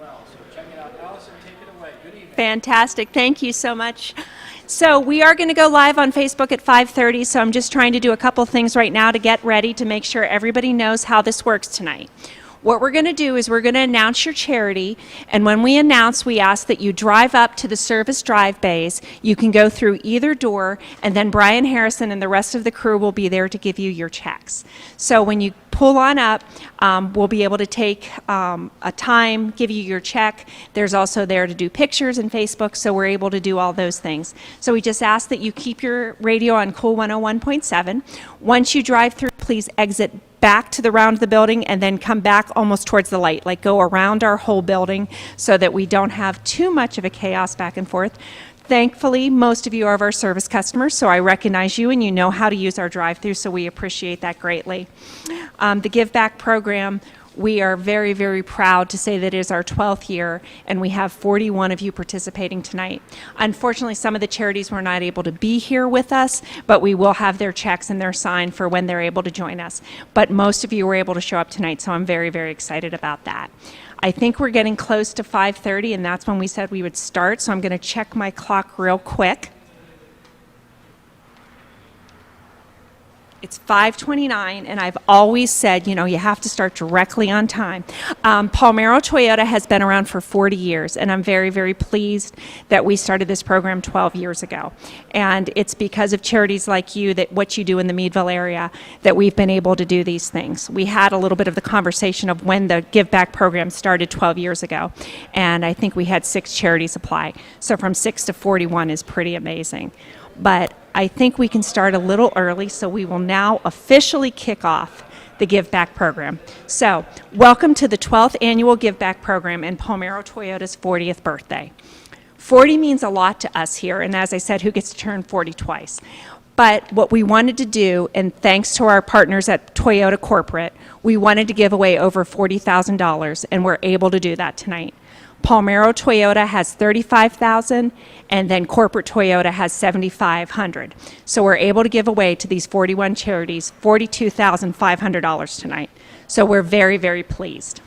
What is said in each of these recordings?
well. So check it out. Allison, take it away. Good evening. Fantastic. Thank you so much. So we are going to go live on Facebook at 5:30, so I'm just trying to do a couple things right now to get ready to make sure everybody knows how this works tonight. What we're going to do is we're going to announce your charity, and when we announce, we ask that you drive up to the service drive bays. You can go through either door, and then Brian Harrison and the rest of the crew will be there to give you your checks. So when you pull on up, we'll be able to take a time, give you your check. There's also there to do pictures and Facebook, so we're able to do all those things. So we just ask that you keep your radio on Cool 101.7. Once you drive through, please exit back to the round of the building and then come back almost towards the light, like go around our whole building so that we don't have too much of a chaos back and forth. Thankfully, most of you are our service customers, so I recognize you and you know how to use our drive-thru, so we appreciate that greatly. The Give Back program, we are very, very proud to say that it is our 12th year, and we have 41 of you participating tonight. Unfortunately, some of the charities were not able to be here with us, but we will have their checks and their sign for when they're able to join us. But most of you were able to show up tonight, so I'm very, very excited about that. I think we're getting close to 5:30, and that's when we said we would start, so I'm going to check my clock real quick. It's 5:29, and I've always said, you have to start directly on time. Palmiero Toyota has been around for 40 years, and I'm very, very pleased that we started this program 12 years ago. And it's because of charities like you, that what you do in the Meadville area, that we've been able to do these things. We had a little bit of the conversation of when the Give Back program started 12 years ago, and I think we had 6 charities apply. So from 6 to 41 is pretty amazing. But I think we can start a little early, so we will now officially kick off the Give Back program. So, welcome to the 12th annual Give Back program and Palmiero Toyota's 40th birthday. 40 means a lot to us here, and as I said, who gets to turn 40 twice? But what we wanted to do, and thanks to our partners at Toyota Corporate, we wanted to give away over $40,000, and we're able to do that tonight. Palmiero Toyota has $35,000, and then corporate Toyota has $7,500. So we're able to give away to these 41 charities $42,500 tonight. So we're very, very pleased.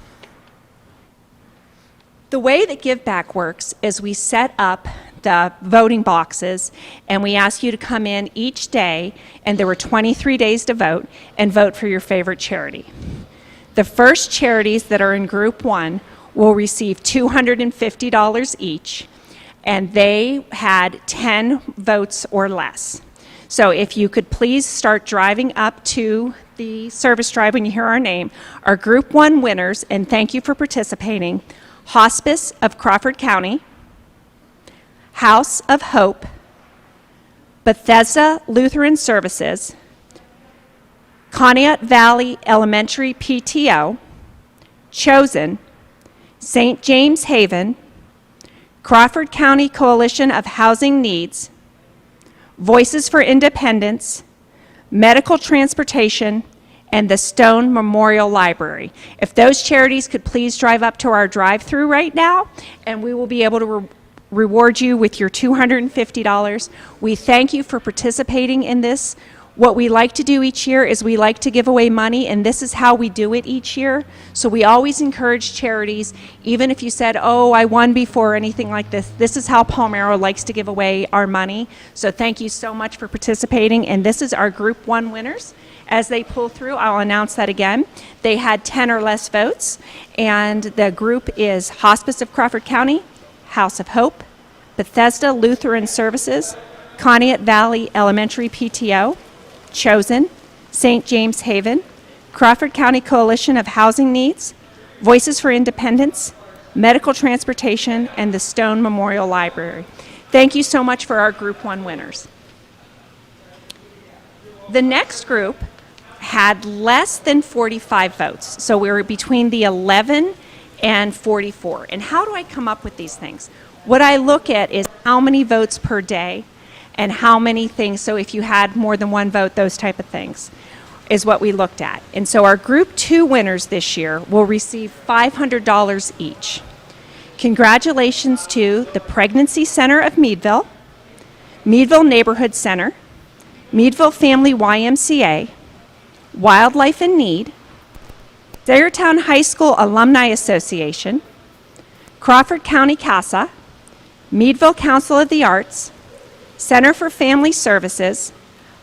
The way that Give Back works is we set up the voting boxes, and we ask you to come in each day, and there were 23 days to vote, and vote for your favorite charity. The first charities that are in Group 1 will receive $250 each, and they had 10 votes or less. So if you could please start driving up to the service drive when you hear our name. Our Group 1 winners, and thank you for participating: Hospice of Crawford County, House of Hope, Bethesda Lutheran Services, Conneaut Valley Elementary PTO, Chosen, St. James Haven, Crawford County Coalition of Housing Needs, Voices for Independence, Medical Transportation, and the Stone Memorial Library. If those charities could please drive up to our drive-thru right now, and we will be able to reward you with your $250. We thank you for participating in this. What we like to do each year is we like to give away money, and this is how we do it each year. So we always encourage charities, even if you said, oh, I won before or anything like this, this is how Palmiero likes to give away our money. So thank you so much for participating, and this is our Group 1 winners. As they pull through, I'll announce that again. They had 10 or less votes, and the group is Hospice of Crawford County, House of Hope, Bethesda Lutheran Services, Conneaut Valley Elementary PTO, Chosen, St. James Haven, Crawford County Coalition of Housing Needs, Voices for Independence, Medical Transportation, and the Stone Memorial Library. Thank you so much for our Group 1 winners. The next group had less than 45 votes, so we were between the 11 and 44. And how do I come up with these things? What I look at is how many votes per day, and how many things, so if you had more than one vote, those type of things, is what we looked at. And so our Group 2 winners this year will receive $500 each. Congratulations to the Pregnancy Center of Meadville, Meadville Neighborhood Center, Meadville Family YMCA, Wildlife in Need, Sayretown High School Alumni Association, Crawford County CASA, Meadville Council of the Arts, Center for Family Services,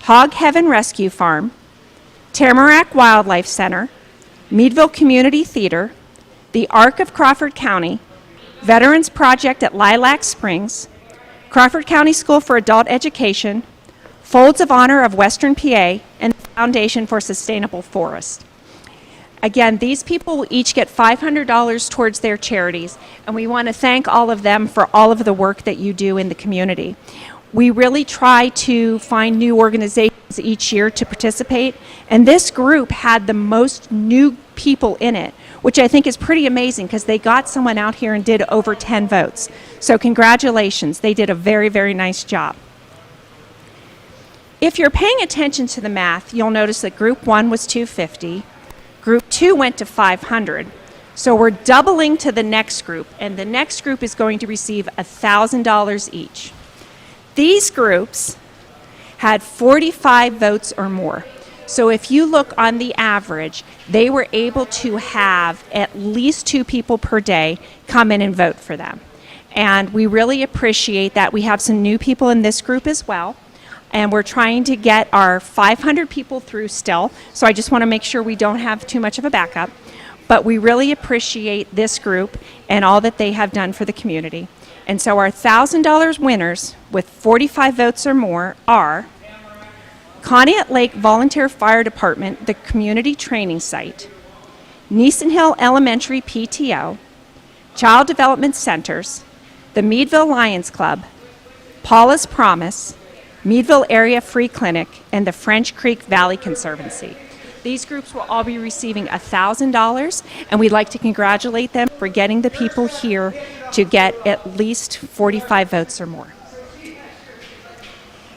Hog Heaven Rescue Farm, Tamarack Wildlife Center, Meadville Community Theater, the Arc of Crawford County, Veterans Project at Lilac Springs, Crawford County School for Adult Education, Folds of Honor of Western PA, and the Foundation for Sustainable Forest. Again, these people will each get $500 towards their charities, and we want to thank all of them for all of the work that you do in the community. We really try to find new organizations each year to participate, and this group had the most new people in it, which I think is pretty amazing because they got someone out here and did over 10 votes. So congratulations, they did a very, very nice job. If you're paying attention to the math, you'll notice that group 1 was $250, group 2 went to $500. So we're doubling to the next group, and the next group is going to receive $1,000 each. These groups had 45 votes or more. So if you look on the average, they were able to have at least 2 people per day come in and vote for them. And we really appreciate that. We have some new people in this group as well. And we're trying to get our 500 people through still. So I just want to make sure we don't have too much of a backup. But we really appreciate this group and all that they have done for the community. And so our $1,000 winners with 45 votes or more are Conneaut Lake Volunteer Fire Department, the community training site, Neeson Hill Elementary PTO, Child Development Centers, the Meadville Lions Club, Paula's Promise, Meadville Area Free Clinic, and the French Creek Valley Conservancy. These groups will all be receiving $1,000, and we'd like to congratulate them for getting the people here to get at least 45 votes or more.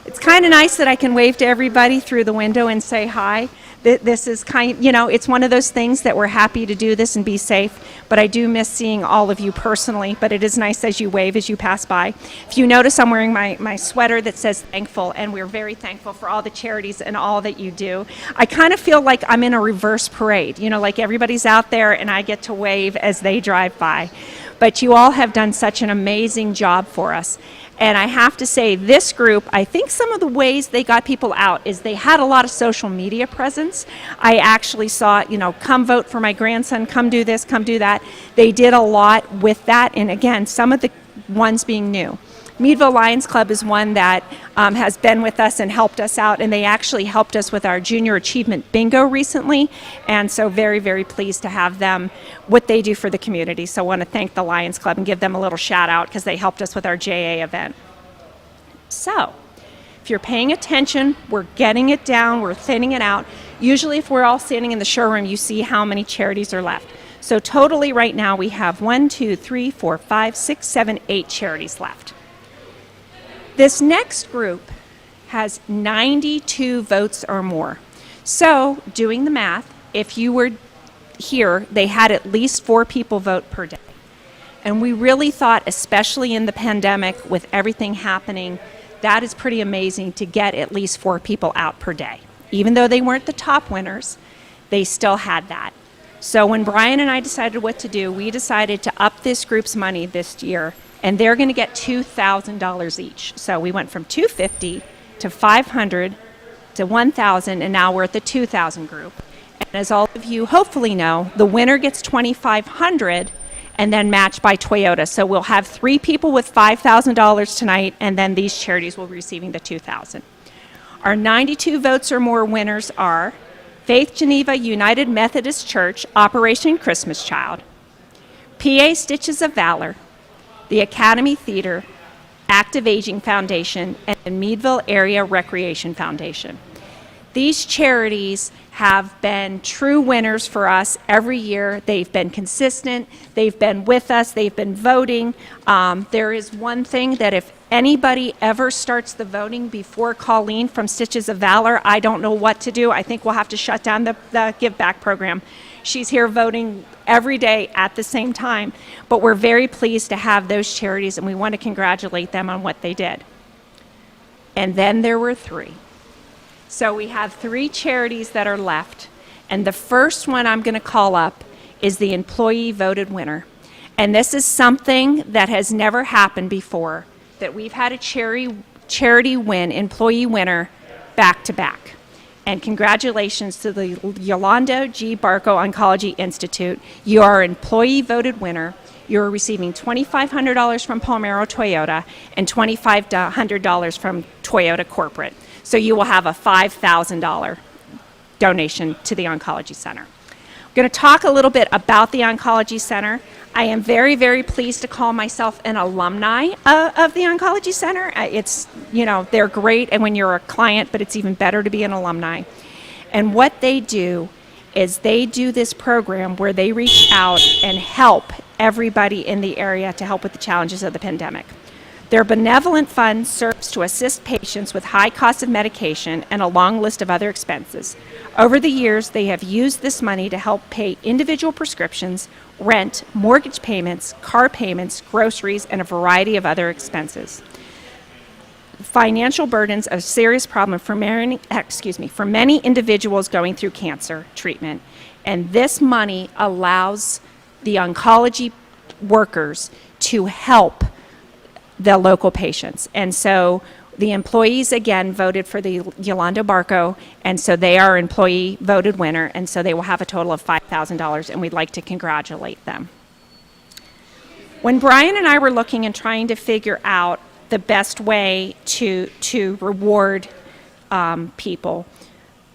It's kind of nice that I can wave to everybody through the window and say hi. This is it's one of those things that we're happy to do this and be safe, but I do miss seeing all of you personally, but it is nice as you wave as you pass by. If you notice, I'm wearing my sweater that says thankful, and we're very thankful for all the charities and all that you do. I kind of feel like I'm in a reverse parade, like everybody's out there and I get to wave as they drive by. But you all have done such an amazing job for us. And I have to say, this group, I think some of the ways they got people out is they had a lot of social media presence. I actually saw, come vote for my grandson, come do this, come do that. They did a lot with that, and again, some of the ones being new. Meadville Lions Club is one that has been with us and helped us out, and they actually helped us with our Junior Achievement Bingo recently, and so very, very pleased to have them, what they do for the community. So I want to thank the Lions Club and give them a little shout out because they helped us with our JA event. So if you're paying attention, we're getting it down, we're thinning it out. Usually if we're all standing in the showroom, you see how many charities are left. So totally right now we have 1, 2, 3, 4, 5, 6, 7, 8 charities left. This next group has 92 votes or more. So, doing the math, if you were here, they had at least 4 people vote per day. And we really thought, especially in the pandemic, with everything happening, that is pretty amazing to get at least 4 people out per day. Even though they weren't the top winners, they still had that. So when Brian and I decided what to do, we decided to up this group's money this year, and they're going to get $2,000 each. So we went from $250 to $500 to $1,000, and now we're at the $2,000 group. And as all of you hopefully know, the winner gets $2,500 and then matched by Toyota. So we'll have 3 people with $5,000 tonight, and then these charities will be receiving the $2,000. Our 92 votes or more winners are Faith Geneva United Methodist Church, Operation Christmas Child, PA Stitches of Valor, the Academy Theater, Active Aging Foundation, and the Meadville Area Recreation Foundation. These charities have been true winners for us every year. They've been consistent. They've been with us. They've been voting. There is one thing that if anybody ever starts the voting before Colleen from Stitches of Valor, I don't know what to do. I think we'll have to shut down the Give Back program. She's here voting every day at the same time. But we're very pleased to have those charities, and we want to congratulate them on what they did. And then there were 3. So we have 3 charities that are left, and the first one I'm going to call up is the employee voted winner. And this is something that has never happened before, that we've had a charity win, employee winner, back to back. And congratulations to the Yolanda G. Barco Oncology Institute. You are employee voted winner. You're receiving $2,500 from Palmiero Toyota and $2,500 from Toyota Corporate. So you will have a $5,000 donation to the Oncology Center. I'm going to talk a little bit about the Oncology Center. I am very, very pleased to call myself an alumni of the Oncology Center. It's, you know, they're great and when you're a client, but it's even better to be an alumni. And what they do is they do this program where they reach out and help everybody in the area to help with the challenges of the pandemic. Their benevolent fund serves to assist patients with high costs of medication and a long list of other expenses. Over the years, they have used this money to help pay individual prescriptions, rent, mortgage payments, car payments, groceries, and a variety of other expenses. Financial burdens are a serious problem for many individuals going through cancer treatment, and this money allows the oncology workers to help the local patients. And so the employees again voted for the Yolanda Barco, and so they are employee voted winner, and so they will have a total of $5,000, and we'd like to congratulate them. When Brian and I were looking and trying to figure out the best way to reward people,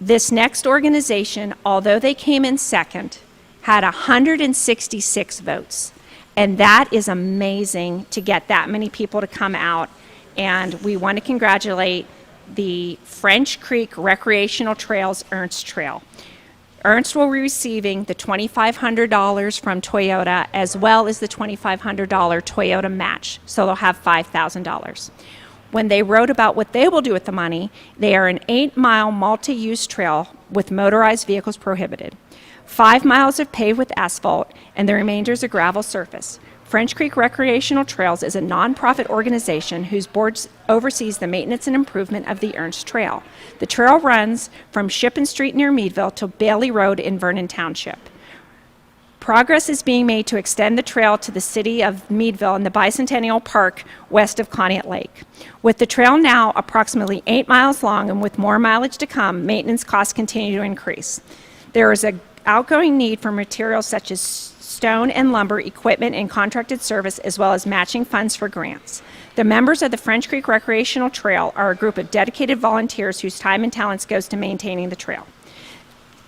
this next organization, although they came in second, had 166 votes. And that is amazing to get that many people to come out. And we want to congratulate the French Creek Recreational Trails Ernst Trail. Ernst will be receiving the $2,500 from Toyota as well as the $2,500 Toyota match. So they'll have $5,000. When they wrote about what they will do with the money, they are an 8-mile multi-use trail with motorized vehicles prohibited. 5 miles of paved with asphalt, and the remainder is a gravel surface. French Creek Recreational Trails is a nonprofit organization whose board oversees the maintenance and improvement of the Ernst Trail. The trail runs from Shippen Street near Meadville to Bailey Road in Vernon Township. Progress is being made to extend the trail to the city of Meadville and the Bicentennial Park west of Conneaut Lake. With the trail now approximately 8 miles long and with more mileage to come, maintenance costs continue to increase. There is a outgoing need for materials such as stone and lumber, equipment, and contracted service, as well as matching funds for grants. The members of the French Creek Recreational Trail are a group of dedicated volunteers whose time and talents goes to maintaining the trail.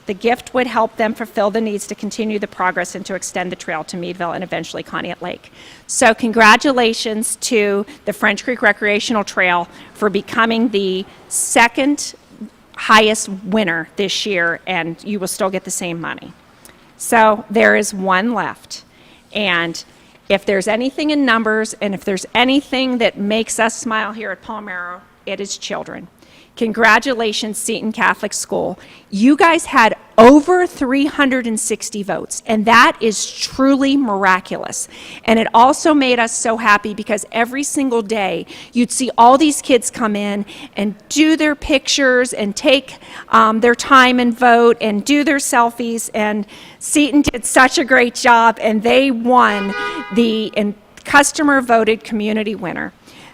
The gift would help them fulfill the needs to continue the progress and to extend the trail to Meadville and eventually Conneaut Lake. So congratulations to the French Creek Recreational Trail for becoming the second highest winner this year, and you will still get the same money. So there is one left. And if there's anything in numbers and if there's anything that makes us smile here at Palmiero, it is children. Congratulations, Seton Catholic School. You guys had over 360 votes, and that is truly miraculous. And it also made us so happy because every single day you'd see all these kids come in and do their pictures and take their time and vote and do their selfies. And Seton did such a great job, and they won the customer voted community winner.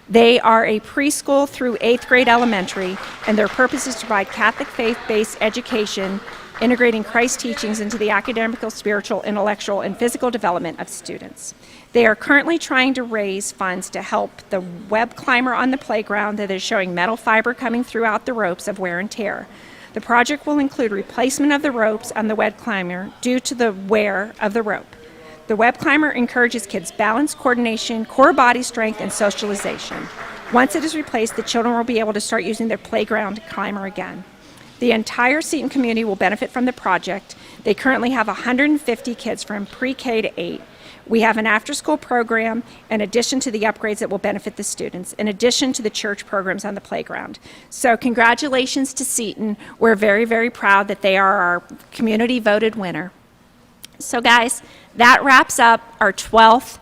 They are a preschool through 8th grade elementary, and their purpose is to provide Catholic faith-based education, integrating Christ's teachings into the academic, spiritual, intellectual, and physical development of students. They are currently trying to raise funds to help the web climber on the playground that is showing metal fiber coming throughout the ropes of wear and tear. The project will include replacement of the ropes on the web climber due to the wear of the rope. The web climber encourages kids' balance, coordination, core body strength, and socialization. Once it is replaced, the children will be able to start using their playground climber again. The entire Seton community will benefit from the project. They currently have 150 kids from pre-K to 8. We have an after-school program in addition to the upgrades that will benefit the students, in addition to the church programs on the playground. So congratulations to Seton. We're very, very proud that they are our community voted winner. So guys, that wraps up our 12th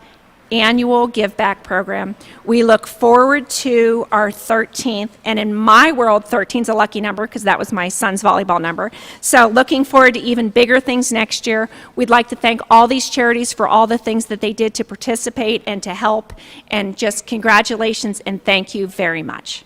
annual Give Back program. We look forward to our 13th, and in my world, 13 is a lucky number because that was my son's volleyball number. So looking forward to even bigger things next year. We'd like to thank all these charities for all the things that they did to participate and to help, and just congratulations and thank you very much.